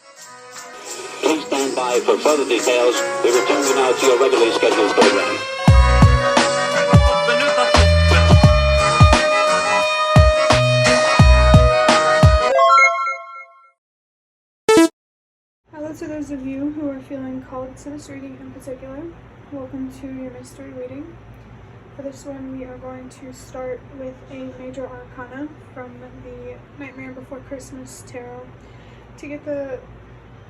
Please stand by for further details. We return you now to your regularly scheduled program. Hello to those of you who are feeling called to this reading in particular. Welcome to your mystery reading. For this one, we are going to start with a major arcana from the Nightmare Before Christmas tarot to get the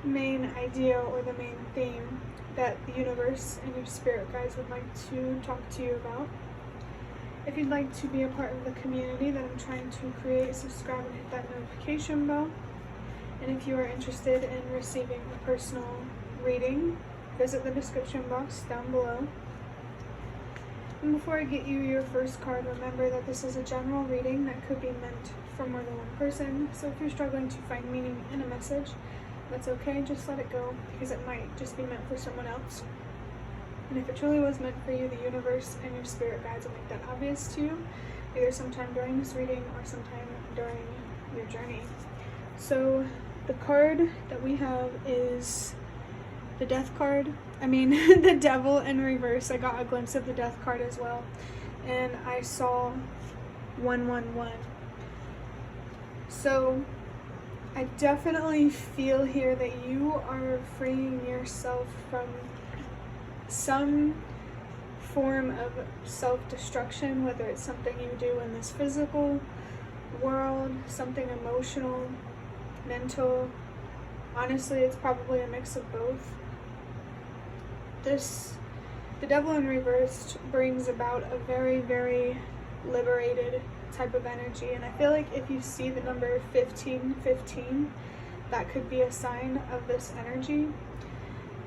main idea or the main theme that the universe and your spirit guides would like to talk to you about. If you'd like to be a part of the community that I'm trying to create, subscribe and hit that notification bell. And if you are interested in receiving a personal reading, visit the description box down below. And before I get you your first card, remember that this is a general reading that could be meant for more than one person. So if you're struggling to find meaning in a message, that's okay, just let it go, because it might just be meant for someone else. And if it truly was meant for you, the universe and your spirit guides will make that obvious to you, either sometime during this reading or sometime during your journey. So the card that we have is the Death card. The Devil in reverse. I got a glimpse of the Death card as well, and I saw 111. So I definitely feel here that you are freeing yourself from some form of self-destruction, whether it's something you do in this physical world, something emotional, mental. Honestly, it's probably a mix of both. The Devil in reverse brings about a very, very liberated type of energy, and I feel like if you see the number 1515, that could be a sign of this energy.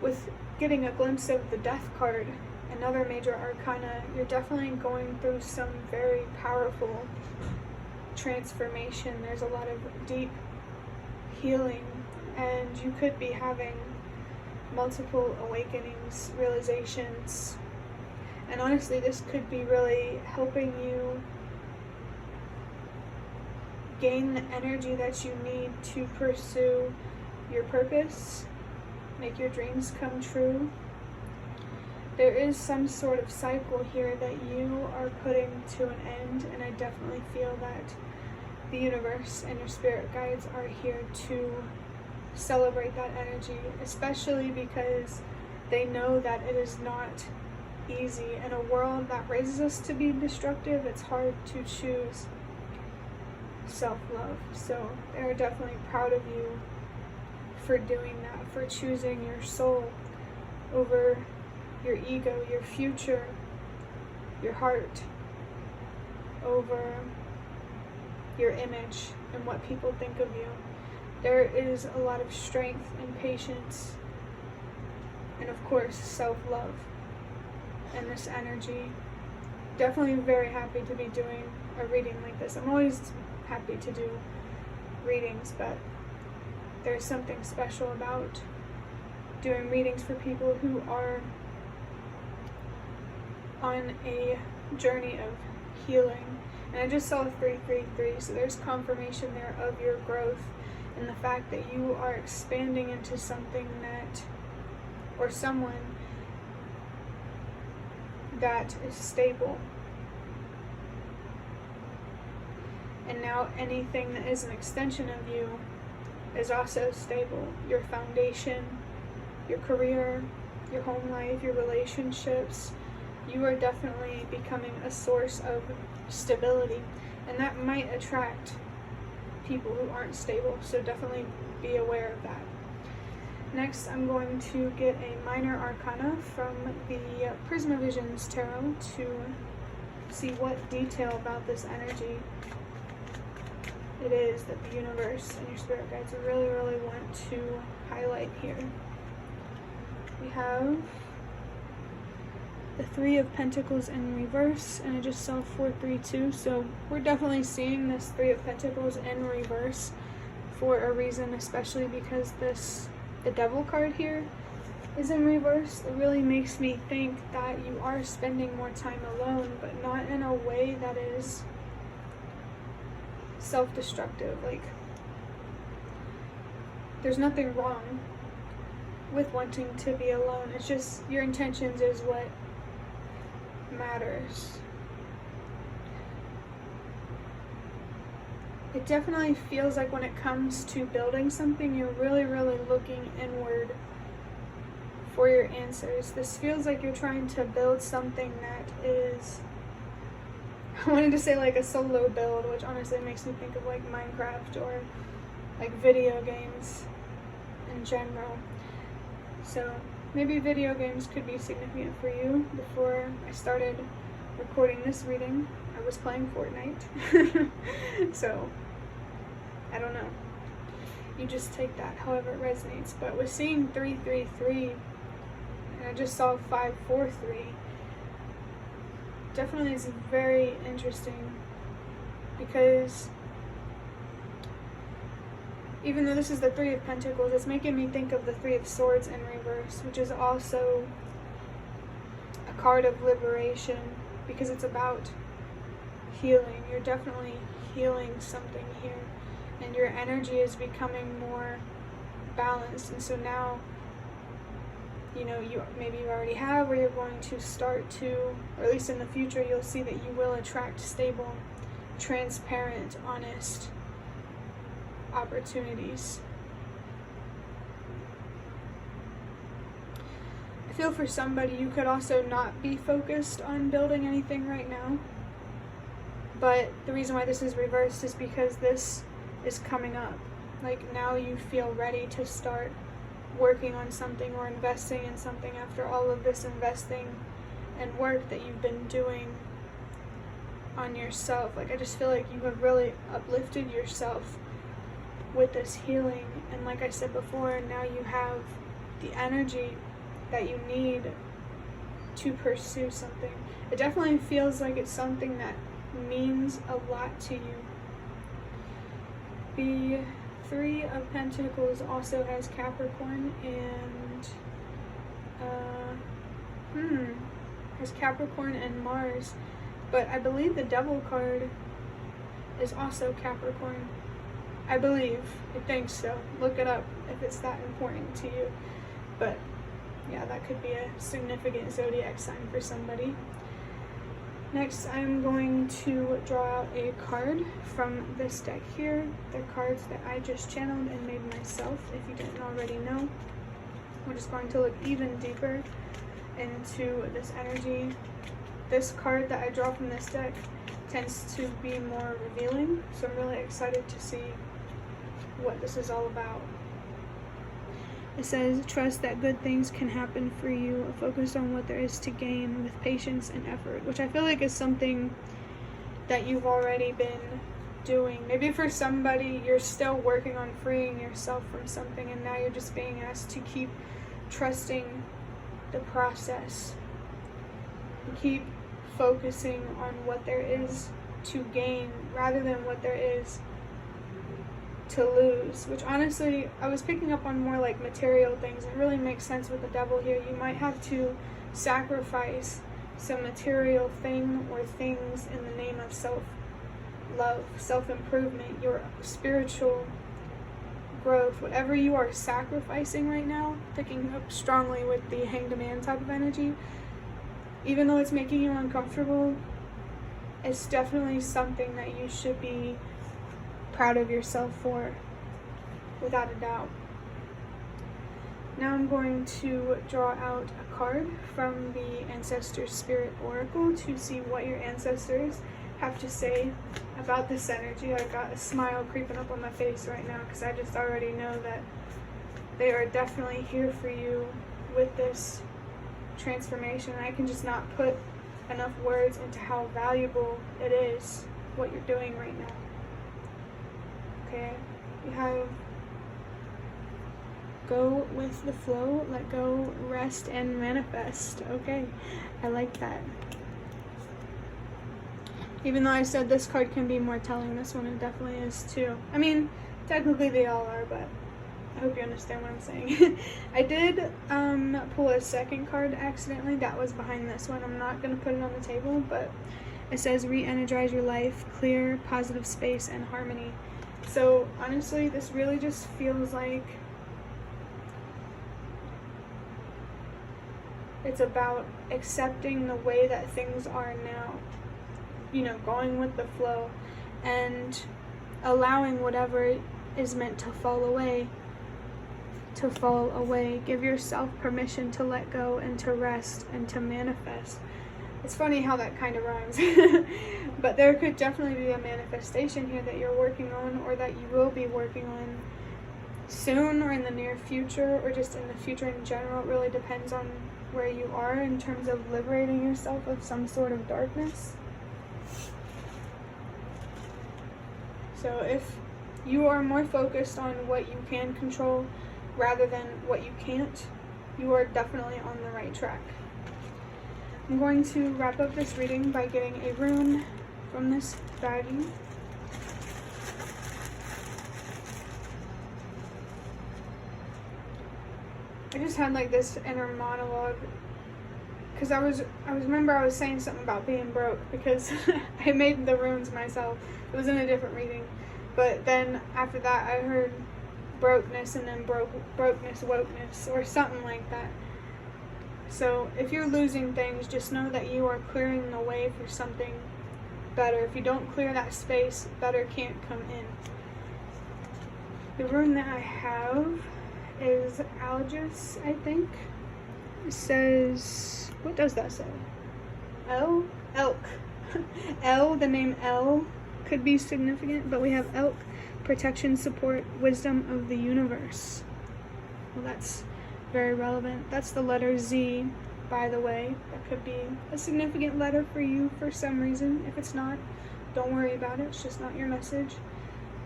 With getting a glimpse of the Death card, another major arcana, you're definitely going through some very powerful transformation. There's a lot of deep healing, and you could be having multiple awakenings, realizations, and honestly this could be really helping you gain the energy that you need to pursue your purpose, make your dreams come true. There is some sort of cycle here that you are putting to an end, and I definitely feel that the universe and your spirit guides are here to celebrate that energy, especially because they know that it is not easy. In a world that raises us to be destructive, it's hard to choose self-love. So they're definitely proud of you for doing that, for choosing your soul over your ego, your future, your heart, over your image and what people think of you. There is a lot of strength and patience, and of course self-love in this energy. Definitely very happy to be doing a reading like this. I'm always happy to do readings, but there's something special about doing readings for people who are on a journey of healing. And I just saw 333, so there's confirmation there of your growth and the fact that you are expanding into something that, or someone that is stable. And now anything that is an extension of you is also stable. Your foundation, your career, your home life, your relationships. You are definitely becoming a source of stability, and that might attract people who aren't stable, so definitely be aware of that. Next, I'm going to get a minor arcana from the Prisma Visions tarot to see what detail about this energy it is that the universe and your spirit guides really, really want to highlight here. We have the Three of Pentacles in reverse, and I just saw 432, so we're definitely seeing this Three of Pentacles in reverse for a reason, especially because the Devil card here is in reverse. It really makes me think that you are spending more time alone, but not in a way that is self-destructive. Like, there's nothing wrong with wanting to be alone. It's just your intentions is what matters. It definitely feels like when it comes to building something, you're really, really looking inward for your answers. This feels like you're trying to build something that is, I wanted to say like a solo build, which honestly makes me think of like Minecraft or like video games in general. So maybe video games could be significant for you. Before I started recording this reading, I was playing Fortnite. So I don't know. You just take that however it resonates. But with seeing 333, and I just saw 543, definitely is very interesting, because even though this is the Three of Pentacles, it's making me think of the Three of Swords in reverse, which is also a card of liberation, because it's about healing. You're definitely healing something here, and your energy is becoming more balanced. And so now, you know, you already have, or you're going to start to, or at least in the future, you'll see that you will attract stable, transparent, honest opportunities. I feel for somebody, you could also not be focused on building anything right now, but the reason why this is reversed is because this is coming up. Like, now you feel ready to start working on something or investing in something after all of this investing and work that you've been doing on yourself. Like, I just feel like you have really uplifted yourself with this healing, and like I said before, now you have the energy that you need to pursue something. It definitely feels like it's something that means a lot to you. The Three of Pentacles also has Capricorn and has Capricorn and Mars, but I believe the Devil card is also Capricorn. I think so. Look it up if it's that important to you. But yeah, that could be a significant zodiac sign for somebody. Next, I'm going to draw out a card from this deck here. They're cards that I just channeled and made myself, if you didn't already know. We're just going to look even deeper into this energy. This card that I draw from this deck tends to be more revealing, so I'm really excited to see what this is all about. It says, trust that good things can happen for you, focus on what there is to gain with patience and effort, which I feel like is something that you've already been doing. Maybe for somebody, you're still working on freeing yourself from something, and now you're just being asked to keep trusting the process. Keep focusing on what there is to gain rather than what there is to lose, which honestly I was picking up on more like material things. It really makes sense with the Devil here. You might have to sacrifice some material thing or things in the name of self-love, self-improvement, your spiritual growth, whatever you are sacrificing right now. Picking up strongly with the Hanged Man type of energy, even though it's making you uncomfortable, it's definitely something that you should be proud of yourself for, without a doubt. Now I'm going to draw out a card from the Ancestor Spirit Oracle to see what your ancestors have to say about this energy. I got a smile creeping up on my face right now because I just already know that they are definitely here for you with this transformation. I can just not put enough words into how valuable it is what you're doing right now. Okay, you have go with the flow, let go, rest, and manifest. Okay, I like that. Even though I said this card can be more telling, this one it definitely is too. I mean, technically they all are, but I hope you understand what I'm saying. I did pull a second card accidentally that was behind this one. I'm not going to put it on the table, but it says re-energize your life, clear, positive space, and harmony. So honestly, this really just feels like It's about accepting the way that things are now, going with the flow and allowing whatever is meant to fall away. Give yourself permission to let go and to rest and to manifest. It's funny how that kind of rhymes. But there could definitely be a manifestation here that you're working on, or that you will be working on soon, or in the near future, or just in the future in general. It really depends on where you are in terms of liberating yourself of some sort of darkness. So if you are more focused on what you can control rather than what you can't, you are definitely on the right track. I'm going to wrap up this reading by getting a rune from this baggie. I just had like this inner monologue because I was saying something about being broke because I made the runes myself. It was in a different reading, but then after that I heard brokenness and then brokenness, wokeness, or something like that. So if you're losing things, just know that you are clearing the way for something better. If you don't clear that space, better can't come in. The rune that I have is Algis, I think. It says, what does that say? L? Elk. L, the name L could be significant, but we have elk, protection, support, wisdom of the universe. Well, that's very relevant. That's the letter Z, by the way. That could be a significant letter for you for some reason. If it's not, don't worry about it. It's just not your message.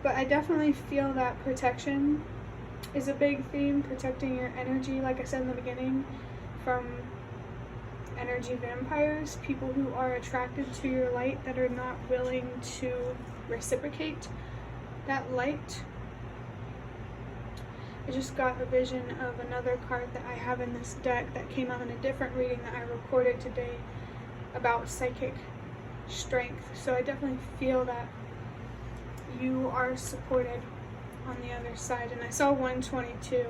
But I definitely feel that protection is a big theme, protecting your energy, like I said in the beginning, from energy vampires, people who are attracted to your light that are not willing to reciprocate that light. I just got a vision of another card that I have in this deck that came out in a different reading that I recorded today about psychic strength. So I definitely feel that you are supported on the other side. And I saw 122.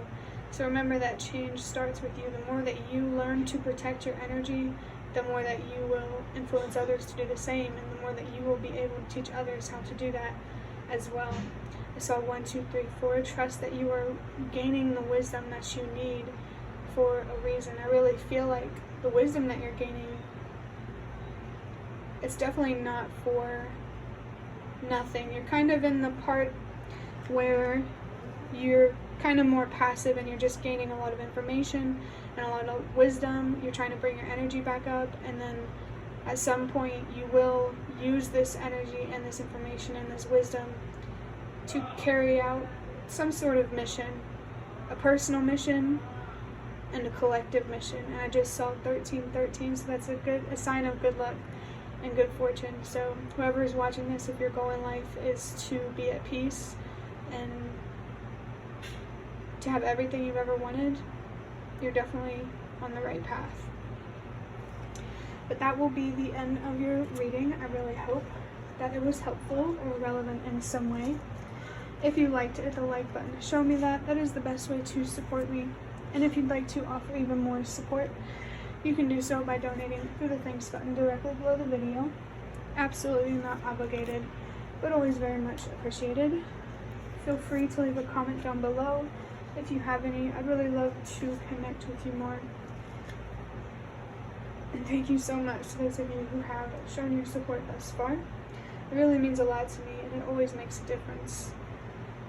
So remember that change starts with you. The more that you learn to protect your energy, the more that you will influence others to do the same, and the more that you will be able to teach others how to do that as well. I saw 1, 2, 3, 4. Trust that you are gaining the wisdom that you need for a reason. I really feel like the wisdom that you're gaining, it's definitely not for nothing. You're kind of in the part where you're kind of more passive and you're just gaining a lot of information and a lot of wisdom. You're trying to bring your energy back up, and then at some point you will use this energy and this information and this wisdom to carry out some sort of mission, a personal mission and a collective mission. And I just saw 1313, so that's a sign of good luck and good fortune. So whoever is watching this, if your goal in life is to be at peace and to have everything you've ever wanted, you're definitely on the right path. But that will be the end of your reading. I really hope that it was helpful or relevant in some way. If you liked it, hit the like button to show me that. That is the best way to support me. And if you'd like to offer even more support, you can do so by donating through the thanks button directly below the video. Absolutely not obligated, but always very much appreciated. Feel free to leave a comment down below if you have any. I'd really love to connect with you more. And thank you so much to those of you who have shown your support thus far. It really means a lot to me, and it always makes a difference.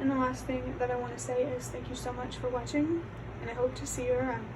And the last thing that I want to say is thank you so much for watching, and I hope to see you around.